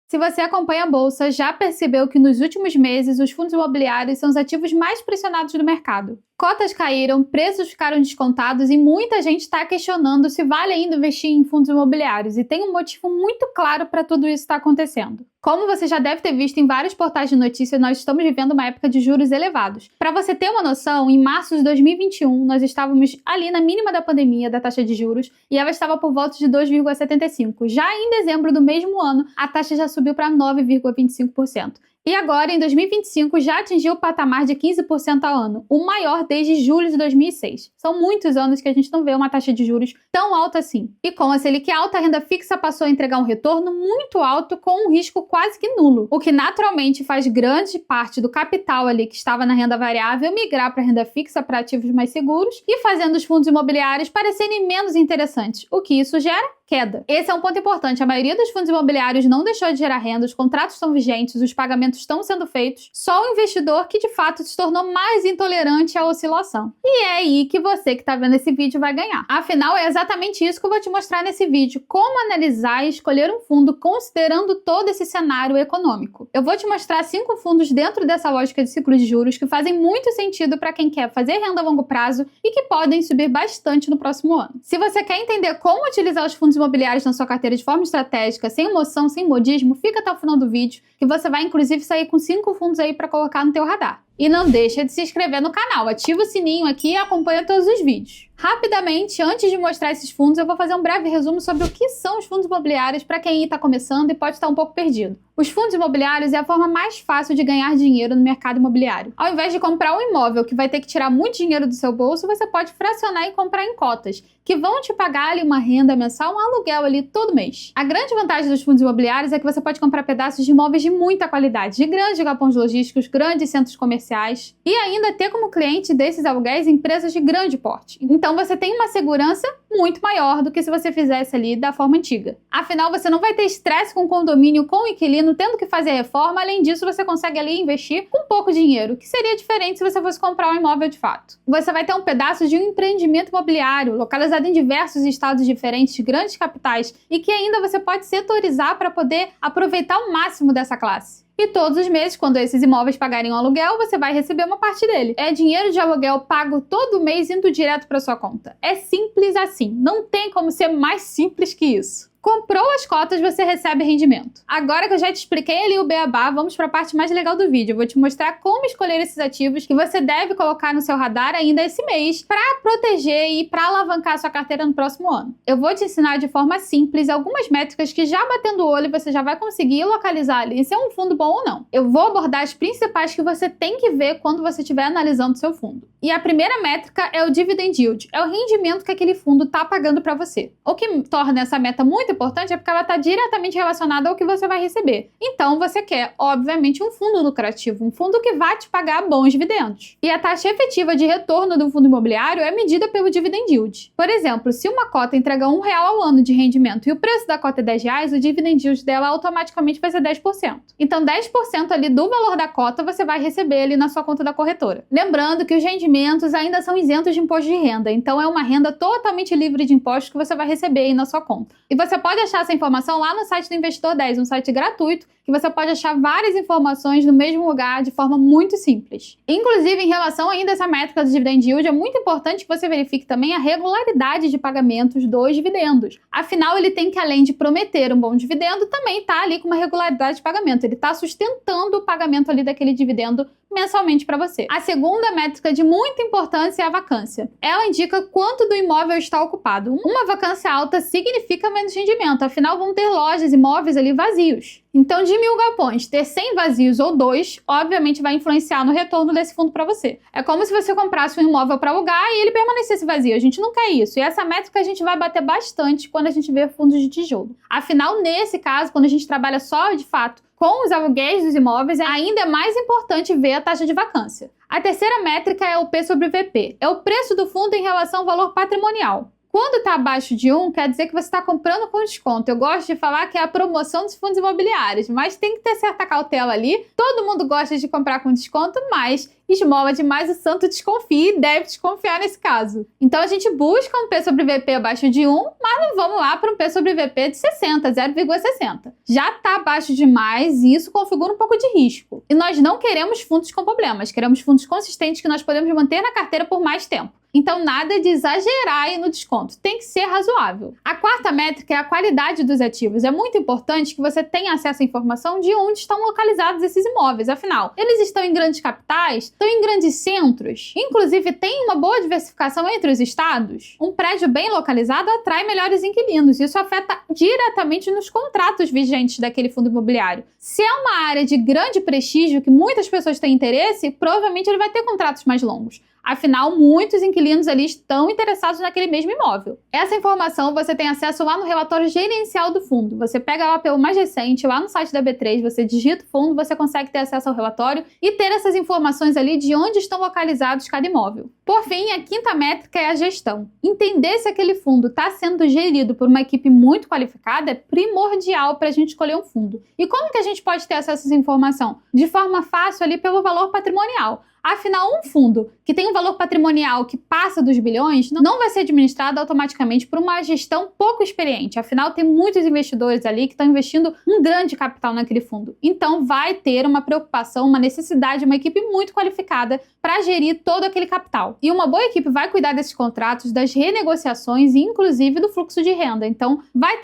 Se você acompanha a bolsa, já percebeu que nos últimos meses os fundos imobiliários são os ativos mais pressionados do mercado. Cotas caíram, preços ficaram descontados e muita gente está questionando se vale ainda investir em fundos imobiliários, e tem um motivo muito claro para tudo isso estar acontecendo. Como você já deve ter visto em vários portais de notícias, nós estamos vivendo uma época de juros elevados. Para você ter uma noção, em março de 2021, nós estávamos ali na mínima da pandemia da taxa de juros e ela estava por volta de 2,75%. Já em dezembro do mesmo ano, a taxa já subiu para 9,25%. E agora, em 2025, já atingiu o patamar de 15% ao ano, o maior desde julho de 2006. São muitos anos que a gente não vê uma taxa de juros tão alta assim. E com a Selic alta, a renda fixa passou a entregar um retorno muito alto com um risco quase que nulo, o que naturalmente faz grande parte do capital ali que estava na renda variável migrar para a renda fixa, para ativos mais seguros, e fazendo os fundos imobiliários parecerem menos interessantes, o que isso gera? Queda. Esse é um ponto importante. A maioria dos fundos imobiliários não deixou de gerar renda, os contratos estão vigentes, os pagamentos estão sendo feitos, só o investidor que de fato se tornou mais intolerante à oscilação. E é aí que você que está vendo esse vídeo vai ganhar. Afinal, é exatamente isso que eu vou te mostrar nesse vídeo, como analisar e escolher um fundo considerando todo esse cenário econômico. Eu vou te mostrar 5 fundos dentro dessa lógica de ciclo de juros que fazem muito sentido para quem quer fazer renda a longo prazo e que podem subir bastante no próximo ano. Se você quer entender como utilizar os fundos imobiliários na sua carteira de forma estratégica, sem emoção, sem modismo, fica até o final do vídeo, que você vai inclusive sair com 5 fundos aí para colocar no teu radar. E não deixa de se inscrever no canal, ativa o sininho aqui e acompanha todos os vídeos. Rapidamente, antes de mostrar esses fundos, eu vou fazer um breve resumo sobre o que são os fundos imobiliários para quem está começando e pode estar um pouco perdido. Os fundos imobiliários é a forma mais fácil de ganhar dinheiro no mercado imobiliário. Ao invés de comprar um imóvel que vai ter que tirar muito dinheiro do seu bolso, você pode fracionar e comprar em cotas, que vão te pagar ali uma renda mensal, um aluguel ali todo mês. A grande vantagem dos fundos imobiliários é que você pode comprar pedaços de imóveis de muita qualidade, de grandes galpões logísticos, grandes centros comerciais, e ainda ter como cliente desses aluguéis empresas de grande porte. Então você tem uma segurança muito maior do que se você fizesse ali da forma antiga. Afinal, você não vai ter estresse com o condomínio, com o inquilino, tendo que fazer reforma. Além disso, você consegue ali investir com pouco dinheiro, que seria diferente se você fosse comprar um imóvel de fato. Você vai ter um pedaço de um empreendimento imobiliário, localizado em diversos estados diferentes, de grandes capitais, e que ainda você pode setorizar para poder aproveitar o máximo dessa classe. E todos os meses, quando esses imóveis pagarem um aluguel, você vai receber uma parte dele. É dinheiro de aluguel pago todo mês indo direto para sua conta. É simples assim. Não tem como ser mais simples que isso. Comprou as cotas, você recebe rendimento. Agora que eu já te expliquei ali o beabá, vamos para a parte mais legal do vídeo. Eu vou te mostrar como escolher esses ativos que você deve colocar no seu radar ainda esse mês para proteger e para alavancar a sua carteira no próximo ano. Eu vou te ensinar de forma simples algumas métricas que já batendo o olho você já vai conseguir localizar ali se é um fundo bom ou não. Eu vou abordar as principais que você tem que ver quando você estiver analisando o seu fundo. E a primeira métrica é o dividend yield, é o rendimento que aquele fundo está pagando para você. O que torna essa meta muito importante é porque ela está diretamente relacionada ao que você vai receber. Então você quer, obviamente, um fundo lucrativo, um fundo que vai te pagar bons dividendos. E a taxa efetiva de retorno do fundo imobiliário é medida pelo dividend yield. Por exemplo, se uma cota entrega R$1 ao ano de rendimento e o preço da cota é R$10, o dividend yield dela automaticamente vai ser 10%. Então 10% ali do valor da cota você vai receber ali na sua conta da corretora. Lembrando que os rendimentos ainda são isentos de imposto de renda, então é uma renda totalmente livre de impostos que você vai receber aí na sua conta. E você pode achar essa informação lá no site do Investidor 10, um site gratuito, que você pode achar várias informações no mesmo lugar de forma muito simples. Inclusive, em relação ainda a essa métrica do dividend yield, é muito importante que você verifique também a regularidade de pagamentos dos dividendos. Afinal, ele tem que, além de prometer um bom dividendo, também estar ali com uma regularidade de pagamento. Ele está sustentando o pagamento ali daquele dividendo mensalmente para você. A segunda métrica de muita importância é a vacância. Ela indica quanto do imóvel está ocupado. Uma vacância alta significa menos rendimento, afinal vão ter lojas, imóveis ali vazios. Então, de 1.000 galpões, ter 100 vazios ou 2, obviamente vai influenciar no retorno desse fundo para você. É como se você comprasse um imóvel para alugar e ele permanecesse vazio. A gente não quer isso. E essa métrica a gente vai bater bastante quando a gente vê fundos de tijolo. Afinal, nesse caso, quando a gente trabalha só, de fato, com os aluguéis dos imóveis, ainda é mais importante ver a taxa de vacância. A terceira métrica é o P sobre VP. É o preço do fundo em relação ao valor patrimonial. Quando está abaixo de 1, quer dizer que você está comprando com desconto. Eu gosto de falar que é a promoção dos fundos imobiliários, mas tem que ter certa cautela ali. Todo mundo gosta de comprar com desconto, mas esmola demais, o santo desconfia e deve desconfiar nesse caso. Então a gente busca um P sobre VP abaixo de 1, mas não vamos lá para um P sobre VP de 60, 0,60. Já está abaixo demais e isso configura um pouco de risco. E nós não queremos fundos com problemas, queremos fundos consistentes que nós podemos manter na carteira por mais tempo. Então nada de exagerar aí no desconto, tem que ser razoável. A quarta métrica é a qualidade dos ativos. É muito importante que você tenha acesso à informação de onde estão localizados esses imóveis. Afinal, eles estão em grandes capitais, estão em grandes centros, inclusive tem uma boa diversificação entre os estados. Um prédio bem localizado atrai melhores inquilinos. Isso afeta diretamente nos contratos vigentes daquele fundo imobiliário. Se é uma área de grande prestígio que muitas pessoas têm interesse, provavelmente ele vai ter contratos mais longos. Afinal, muitos inquilinos ali estão interessados naquele mesmo imóvel. Essa informação você tem acesso lá no relatório gerencial do fundo. Você pega lá pelo mais recente, lá no site da B3, você digita o fundo, você consegue ter acesso ao relatório e ter essas informações ali de onde estão localizados cada imóvel. Por fim, a quinta métrica é a gestão. Entender se aquele fundo está sendo gerido por uma equipe muito qualificada é primordial para a gente escolher um fundo. E como que a gente pode ter acesso a essa informação? De forma fácil ali pelo valor patrimonial. Afinal, um fundo que tem um valor patrimonial que passa dos bilhões não vai ser administrado automaticamente por uma gestão pouco experiente. Afinal, tem muitos investidores ali que estão investindo um grande capital naquele fundo. Então, vai ter uma preocupação, uma necessidade, uma equipe muito qualificada para gerir todo aquele capital. E uma boa equipe vai cuidar desses contratos, das renegociações e, inclusive, do fluxo de renda. Então, vai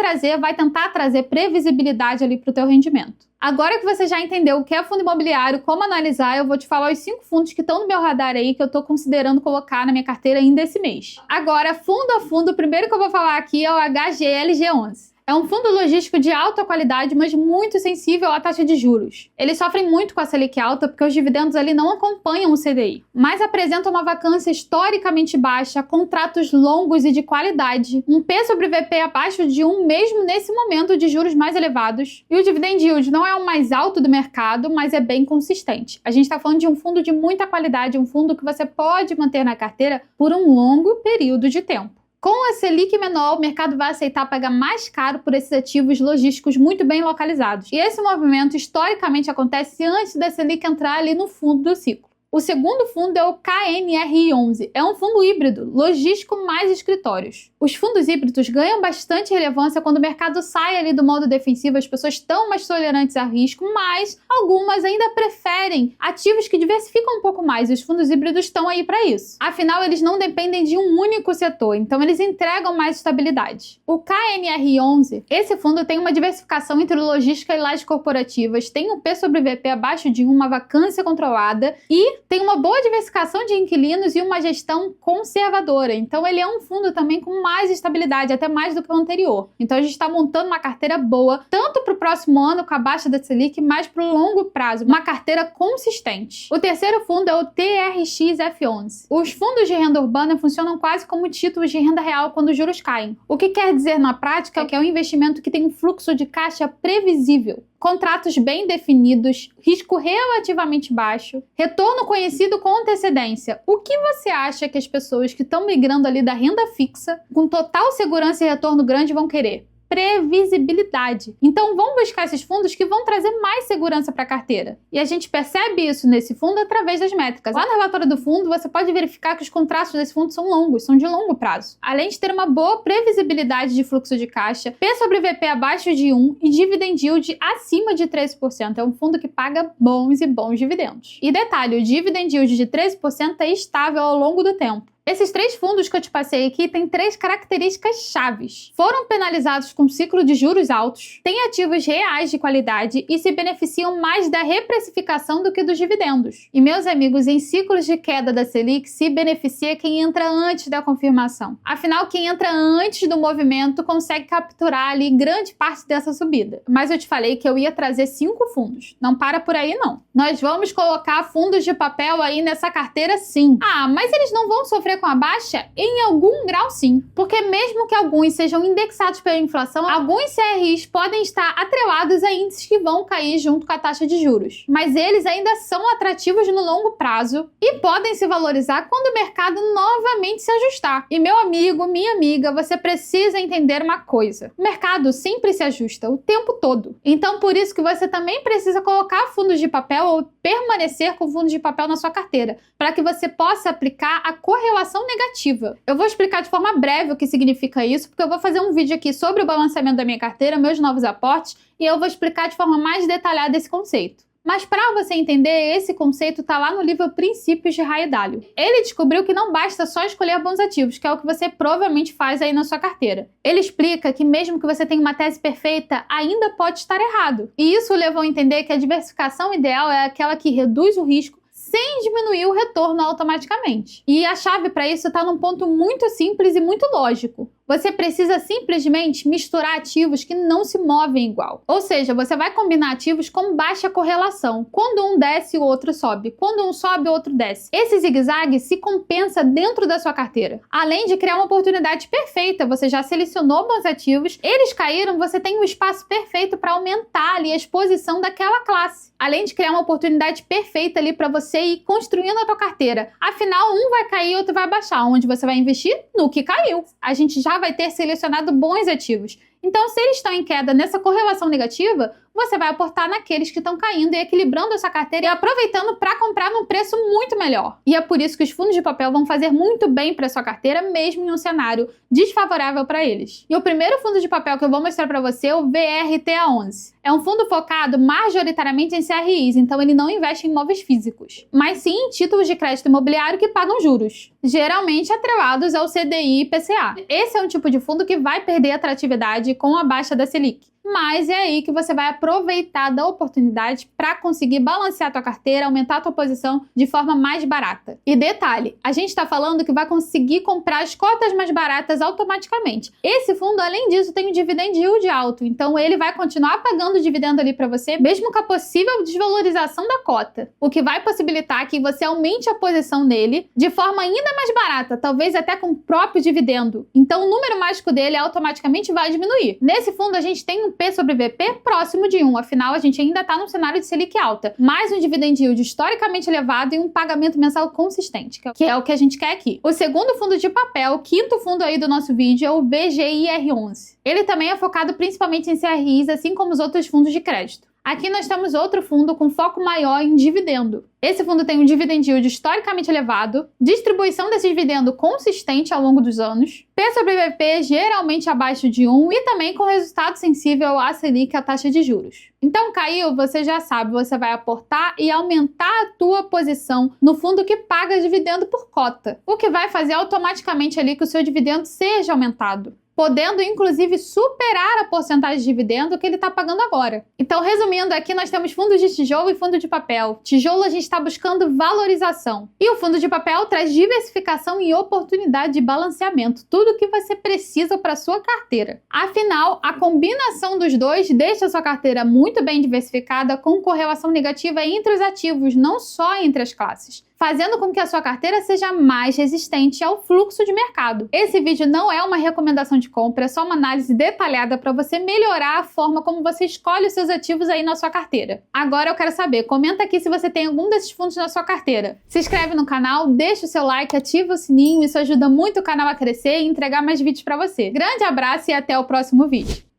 tentar trazer previsibilidade ali para o teu rendimento. Agora que você já entendeu o que é fundo imobiliário, como analisar, eu vou te falar os 5 fundos que estão no meu radar aí que eu estou considerando colocar na minha carteira ainda esse mês. Agora, fundo a fundo, o primeiro que eu vou falar aqui é o HGLG11. É um fundo logístico de alta qualidade, mas muito sensível à taxa de juros. Eles sofrem muito com a Selic alta porque os dividendos ali não acompanham o CDI, mas apresentam uma vacância historicamente baixa, contratos longos e de qualidade, um P sobre VP abaixo de 1 mesmo nesse momento de juros mais elevados, e o dividend yield não é o mais alto do mercado, mas é bem consistente. A gente está falando de um fundo de muita qualidade, um fundo que você pode manter na carteira por um longo período de tempo. Com a Selic menor, o mercado vai aceitar pagar mais caro por esses ativos logísticos muito bem localizados. E esse movimento, historicamente, acontece antes da Selic entrar ali no fundo do ciclo. O segundo fundo é o KNRI11. É um fundo híbrido, logístico mais escritórios. Os fundos híbridos ganham bastante relevância quando o mercado sai ali do modo defensivo, as pessoas estão mais tolerantes a risco, mas algumas ainda preferem ativos que diversificam um pouco mais, e os fundos híbridos estão aí para isso. Afinal, eles não dependem de um único setor, então eles entregam mais estabilidade. O KNRI11, esse fundo tem uma diversificação entre logística e lajes corporativas, tem um P sobre VP abaixo de 1, uma vacância controlada e tem uma boa diversificação de inquilinos e uma gestão conservadora. Então ele é um fundo também com mais estabilidade, até mais do que o anterior. Então a gente está montando uma carteira boa, tanto para o próximo ano com a baixa da Selic, mas para o longo prazo, uma carteira consistente. O terceiro fundo é o TRXF11. Os fundos de renda urbana funcionam quase como títulos de renda real quando os juros caem. O que quer dizer na prática é que é um investimento que tem um fluxo de caixa previsível, contratos bem definidos, risco relativamente baixo, retorno conhecido com antecedência. O que você acha que as pessoas que estão migrando ali da renda fixa, com total segurança e retorno grande, vão querer? Previsibilidade. Então vão buscar esses fundos que vão trazer mais segurança para a carteira. E a gente percebe isso nesse fundo através das métricas. Lá no relatório do fundo, você pode verificar que os contratos desse fundo são longos, são de longo prazo. Além de ter uma boa previsibilidade de fluxo de caixa, P sobre VP abaixo de 1 e dividend yield acima de 13%. É um fundo que paga bons e bons dividendos. E detalhe, o dividend yield de 13% é estável ao longo do tempo. Esses 3 fundos que eu te passei aqui têm 3 características chaves. Foram penalizados com ciclo de juros altos, têm ativos reais de qualidade e se beneficiam mais da reprecificação do que dos dividendos. E, meus amigos, em ciclos de queda da Selic, se beneficia quem entra antes da confirmação. Afinal, quem entra antes do movimento consegue capturar ali grande parte dessa subida. Mas eu te falei que eu ia trazer 5 fundos. Não para por aí, não. Nós vamos colocar fundos de papel aí nessa carteira, sim. Ah, mas eles não vão sofrer ver com a baixa? Em algum grau sim, porque mesmo que alguns sejam indexados pela inflação, alguns CRIs podem estar atrelados a índices que vão cair junto com a taxa de juros. Mas eles ainda são atrativos no longo prazo e podem se valorizar quando o mercado novamente se ajustar. E meu amigo, minha amiga, você precisa entender uma coisa. O mercado sempre se ajusta o tempo todo. Então por isso que você também precisa colocar fundos de papel ou permanecer com fundos de papel na sua carteira, para que você possa aplicar a correlação negativa. Eu vou explicar de forma breve o que significa isso, porque eu vou fazer um vídeo aqui sobre o balanceamento da minha carteira, meus novos aportes, e eu vou explicar de forma mais detalhada esse conceito. Mas para você entender, esse conceito está lá no livro Princípios de Ray Dalio. Ele descobriu que não basta só escolher bons ativos, que é o que você provavelmente faz aí na sua carteira. Ele explica que mesmo que você tenha uma tese perfeita, ainda pode estar errado. E isso levou a entender que a diversificação ideal é aquela que reduz o risco sem diminuir o retorno automaticamente. E a chave para isso está num ponto muito simples e muito lógico. Você precisa simplesmente misturar ativos que não se movem igual. Ou seja, você vai combinar ativos com baixa correlação. Quando um desce, o outro sobe. Quando um sobe, o outro desce. Esse zigue-zague se compensa dentro da sua carteira. Além de criar uma oportunidade perfeita, você já selecionou bons ativos, eles caíram, você tem um espaço perfeito para aumentar ali a exposição daquela classe. Além de criar uma oportunidade perfeita ali para você ir construindo a tua carteira. Afinal, um vai cair, outro vai baixar. Onde você vai investir? No que caiu. A gente já vai ter selecionado bons ativos. Então, se eles estão em queda nessa correlação negativa, você vai aportar naqueles que estão caindo e equilibrando essa carteira e aproveitando para comprar num preço muito melhor. E é por isso que os fundos de papel vão fazer muito bem para sua carteira, mesmo em um cenário desfavorável para eles. E o primeiro fundo de papel que eu vou mostrar para você é o VRTA11. É um fundo focado majoritariamente em CRIs, então ele não investe em imóveis físicos, mas sim em títulos de crédito imobiliário que pagam juros, geralmente atrelados ao CDI e IPCA. Esse é um tipo de fundo que vai perder atratividade com a baixa da Selic. Mas é aí que você vai aproveitar da oportunidade para conseguir balancear a tua carteira, aumentar a tua posição de forma mais barata. E detalhe, a gente está falando que vai conseguir comprar as cotas mais baratas automaticamente. Esse fundo, além disso, tem um dividend yield alto, então ele vai continuar pagando dividendo ali para você, mesmo com a possível desvalorização da cota, o que vai possibilitar que você aumente a posição nele de forma ainda mais barata, talvez até com o próprio dividendo. Então o número mágico dele automaticamente vai diminuir. Nesse fundo a gente tem um P sobre VP próximo de 1, afinal a gente ainda está num cenário de Selic alta, mais um dividend yield historicamente elevado e um pagamento mensal consistente, que é o que a gente quer aqui. O segundo fundo de papel, o quinto fundo aí do nosso vídeo, é o VGIR11. Ele também é focado principalmente em CRIs, assim como os outros fundos de crédito. Aqui nós temos outro fundo com foco maior em dividendo. Esse fundo tem um dividend yield historicamente elevado, distribuição desse dividendo consistente ao longo dos anos, P sobre VP geralmente abaixo de 1 e também com resultado sensível à Selic, a taxa de juros. Então caiu, você já sabe, você vai aportar e aumentar a tua posição no fundo que paga dividendo por cota, o que vai fazer automaticamente ali que o seu dividendo seja aumentado, podendo inclusive superar a porcentagem de dividendo que ele está pagando agora. Então, resumindo, aqui nós temos fundos de tijolo e fundo de papel. Tijolo a gente está buscando valorização. E o fundo de papel traz diversificação e oportunidade de balanceamento. Tudo o que você precisa para sua carteira. Afinal, a combinação dos dois deixa a sua carteira muito bem diversificada, com correlação negativa entre os ativos, não só entre as classes, fazendo com que a sua carteira seja mais resistente ao fluxo de mercado. Esse vídeo não é uma recomendação de compra, é só uma análise detalhada para você melhorar a forma como você escolhe os seus ativos aí na sua carteira. Agora eu quero saber, comenta aqui se você tem algum desses fundos na sua carteira. Se inscreve no canal, deixa o seu like, ativa o sininho, isso ajuda muito o canal a crescer e entregar mais vídeos para você. Grande abraço e até o próximo vídeo.